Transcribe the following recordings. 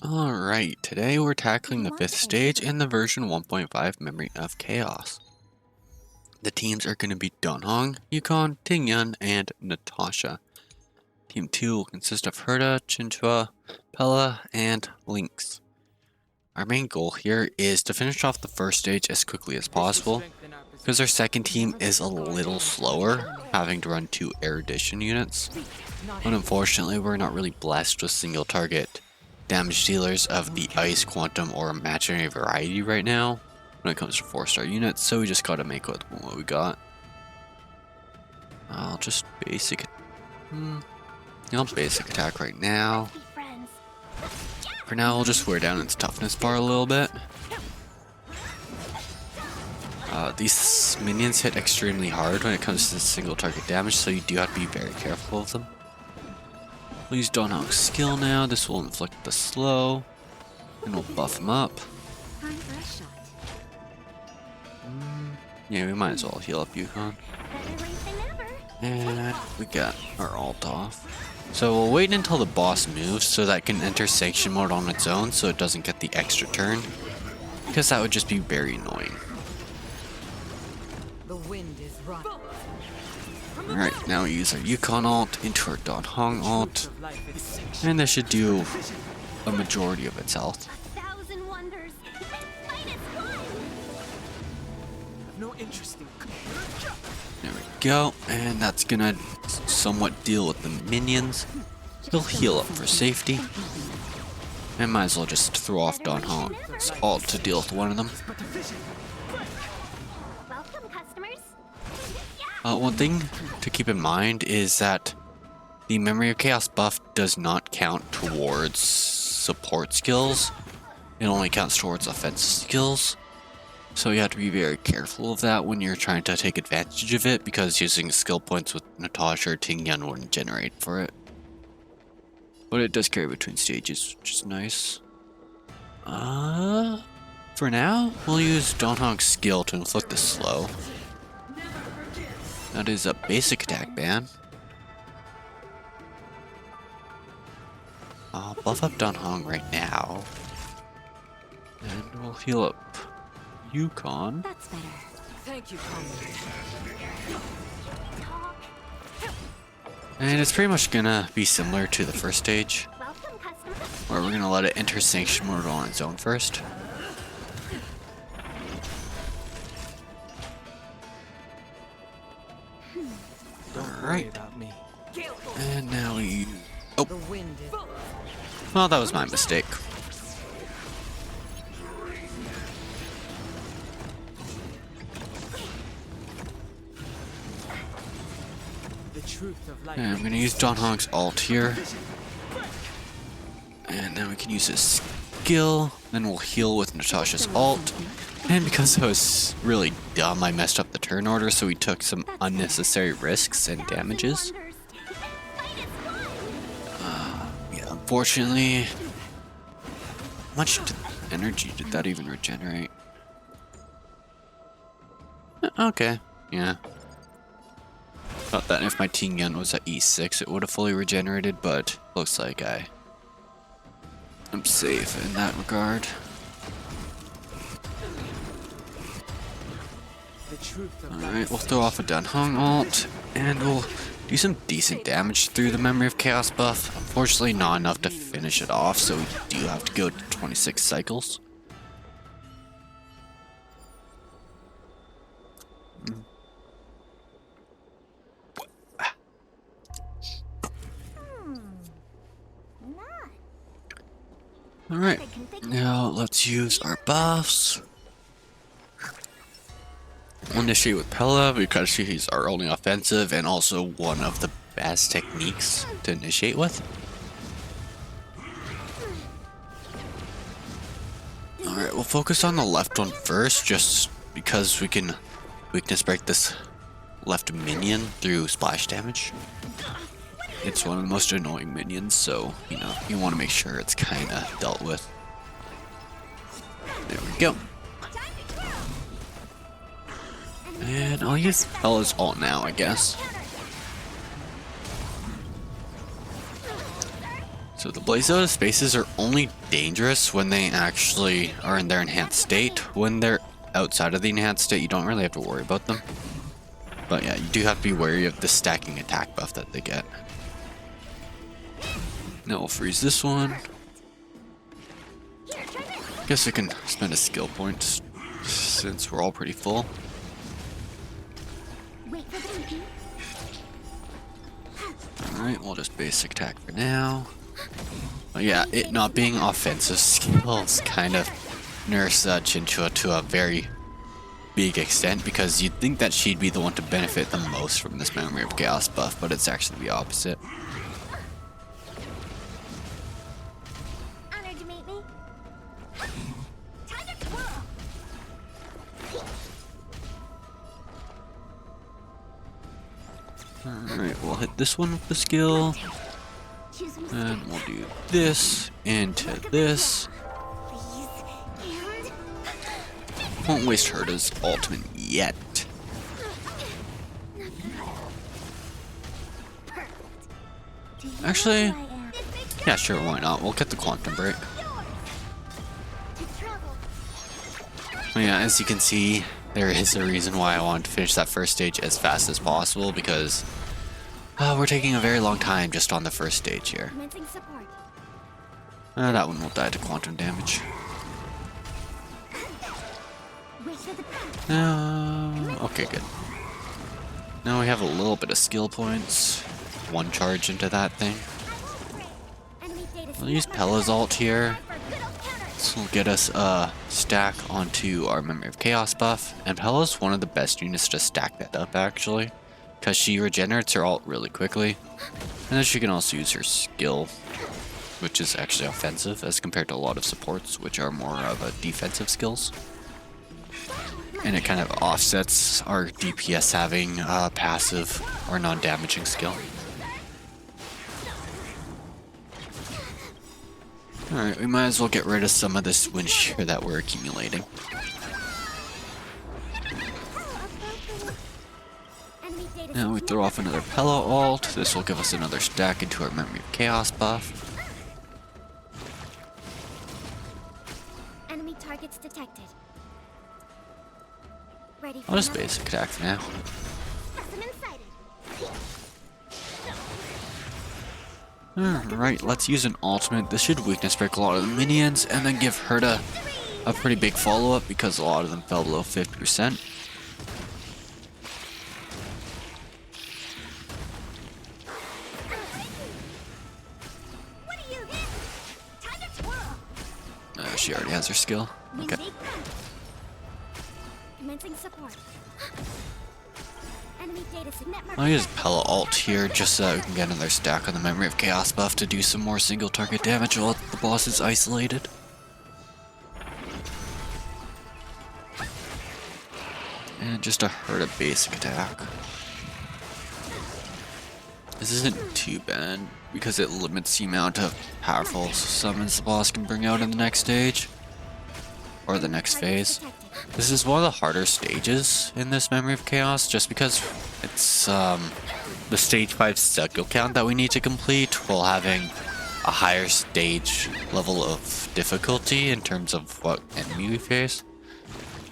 Alright, today we're tackling the 5th stage in the version 1.5 Memory of Chaos. The teams are going to be Donghong, Yukon, Tingyun, and Natasha. Team 2 will consist of Herda, Chinchua, Pella, and Lynx. Our main goal here is to finish off the first stage as quickly as possible, because our second team is a little slower, having to run 2 erudition units. But unfortunately, we're not really blessed with single target damage dealers of the ice, quantum, or imaginary variety right now when it comes to 4-star units, so we just gotta make with what we got. I'll just basic attack right now. For now, we'll just wear down its toughness bar a little bit. These minions hit extremely hard when it comes to single target damage, so you do have to be very careful of them. We'll use Donghong's skill now. This will inflict the slow, and we'll buff him up. Yeah, we might as well heal up Yukon. And we got our ult off. So we'll wait until the boss moves so that it can enter sanction mode on its own so it doesn't get the extra turn, because that would just be very annoying. Alright, now we use our Yukon ult into our Donghong ult, and this should do a majority of its health. There we go, and that's gonna somewhat deal with the minions. He'll heal up for safety, and might as well just throw off Donghong's ult to deal with one of them. One thing to keep in mind is that the Memory of Chaos buff does not count towards support skills. It only counts towards offensive skills. So you have to be very careful of that when you're trying to take advantage of it, because using skill points with Natasha or Tingyun wouldn't generate for it. But it does carry between stages, which is nice. For now, we'll use Donghong's skill to inflict the slow. That is a basic attack ban. I'll buff up Donghong right now. And we'll heal up Yukon. That's better. Thank you, And it's pretty much gonna be similar to the first stage, where we're gonna let it enter sanction mode on its own first. Alright. And now we... Oh. Well, that was my mistake. And I'm gonna use Donghong's ult here. And then we can use his skill. Then we'll heal with Natasha's ult. And because I was really dumb, I messed up the turn order, so we took some unnecessary risks and damages. Yeah, unfortunately... How much energy did that even regenerate? Okay, yeah. Thought that if my Tingyun was at E6, it would have fully regenerated, but looks like I'm safe in that regard. Alright, we'll throw off a Donghong ult, and we'll do some decent damage through the Memory of Chaos buff. Unfortunately, not enough to finish it off, so we do have to go to 26 cycles. Alright, now let's use our buffs. We'll initiate with Pella because she's our only offensive and also one of the best techniques to initiate with. Alright, we'll focus on the left one first, just because we can weakness break this left minion through splash damage. It's one of the most annoying minions, so, you know, you want to make sure it's kind of dealt with. There we go. And I'll use Bella's ult now, I guess. So the Blazo spaces are only dangerous when they actually are in their enhanced state. When they're outside of the enhanced state, you don't really have to worry about them. But yeah, you do have to be wary of the stacking attack buff that they get. Now we'll freeze this one. Guess I can spend a skill point since we're all pretty full. Alright, we'll just basic attack for now. But yeah, it not being offensive skills kind of nerfs Chinchua to a very big extent, because you'd think that she'd be the one to benefit the most from this Memory of Chaos buff, but it's actually the opposite. Honored to meet me. Time to twirl. Alright, we'll hit this one with the skill. And we'll do this into this. Won't waste Herta's ultimate yet. Actually, yeah, sure, why not? We'll get the Quantum Break. But yeah, as you can see, there is a reason why I wanted to finish that first stage as fast as possible, because we're taking a very long time just on the first stage here. That one will die to quantum damage. Okay, good. Now we have a little bit of skill points. One charge into that thing. We'll use Pella's ult here. This will get us a stack onto our Memory of Chaos buff. And Pella's one of the best units to stack that up, actually, because she regenerates her ult really quickly. And then she can also use her skill, which is actually offensive as compared to a lot of supports, which are more of a defensive skills. And it kind of offsets our DPS having a passive or non-damaging skill. Alright, we might as well get rid of some of this wind shear that we're accumulating. Now we throw off another Pella ult. This will give us another stack into our Memory of Chaos buff. Enemy targets detected. Ready for I'll just another? basic attack for now. Specimen sighted. Alright, let's use an ultimate. This should weakness break a lot of the minions, and then give Herta a pretty big follow-up because a lot of them fell below 50%. What do you hit? Time to twirl. She already has her skill. Okay. Commencing support. Enemy data signet I'll use Pella ult here just so that we can get another stack on the Memory of Chaos buff to do some more single target damage while the boss is isolated. And just a Herta basic attack. This isn't too bad because it limits the amount of powerful summons the boss can bring out in the next stage. Or the next phase. This is one of the harder stages in this Memory of Chaos, just because it's the stage 5 cycle count that we need to complete while having a higher stage level of difficulty in terms of what enemy we face.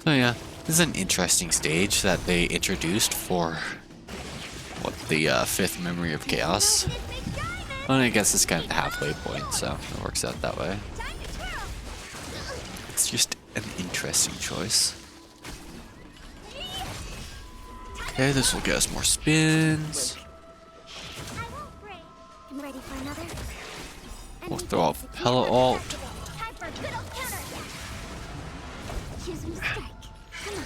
So yeah, this is an interesting stage that they introduced for what the 5th Memory of Chaos. Well, I guess it's kind of the halfway point, so it works out that way. It's just an interesting choice. Okay, this will get us more spins. I won't break. I'm ready for another. We'll Enemy throw data out signet Pella ult. Time for a good old counter. Choose me strike. Come on.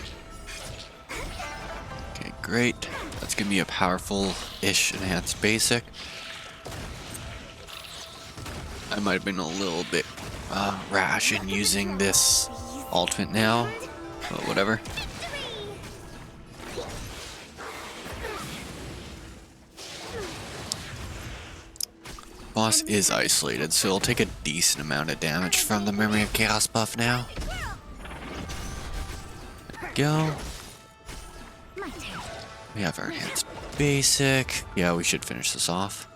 Okay, great. That's gonna be a powerful-ish enhanced basic. I might have been a little bit rash in using this ultimate now, but whatever. Boss is isolated, so it'll take a decent amount of damage from the Memory of Chaos buff now. There we go. My turn. We have our enhanced basic. Yeah, we should finish this off.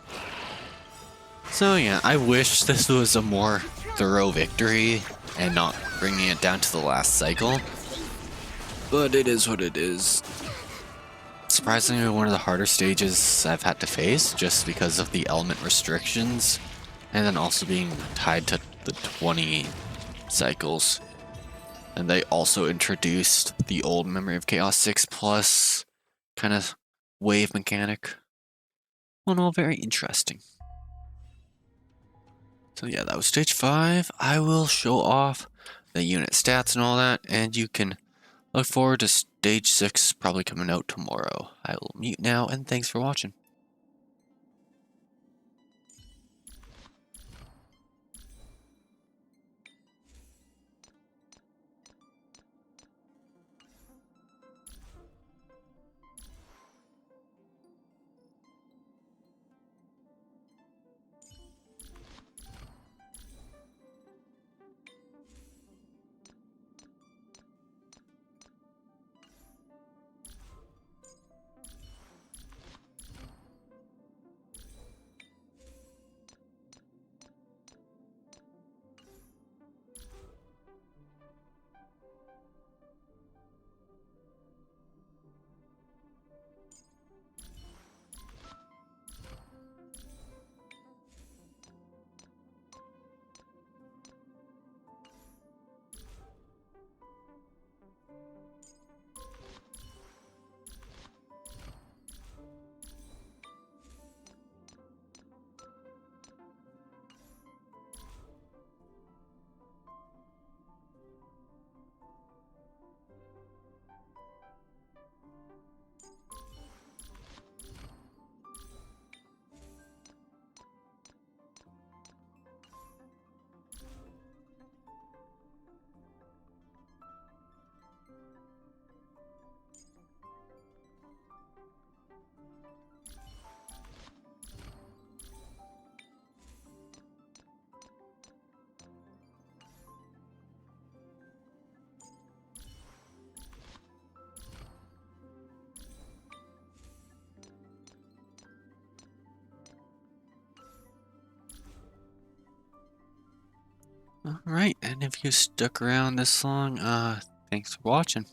So yeah, I wish this was a more thorough victory and not bringing it down to the last cycle. But it is what it is. Surprisingly, one of the harder stages I've had to face just because of the element restrictions and then also being tied to the 20 cycles. And they also introduced the old Memory of Chaos 6 plus kind of wave mechanic. Well, no, very interesting. So yeah, that was stage 5. I will show off the unit stats and all that, and you can look forward to stage 6 probably coming out tomorrow. I will mute now, and thanks for watching. Alright, and if you stuck around this long, thanks for watching.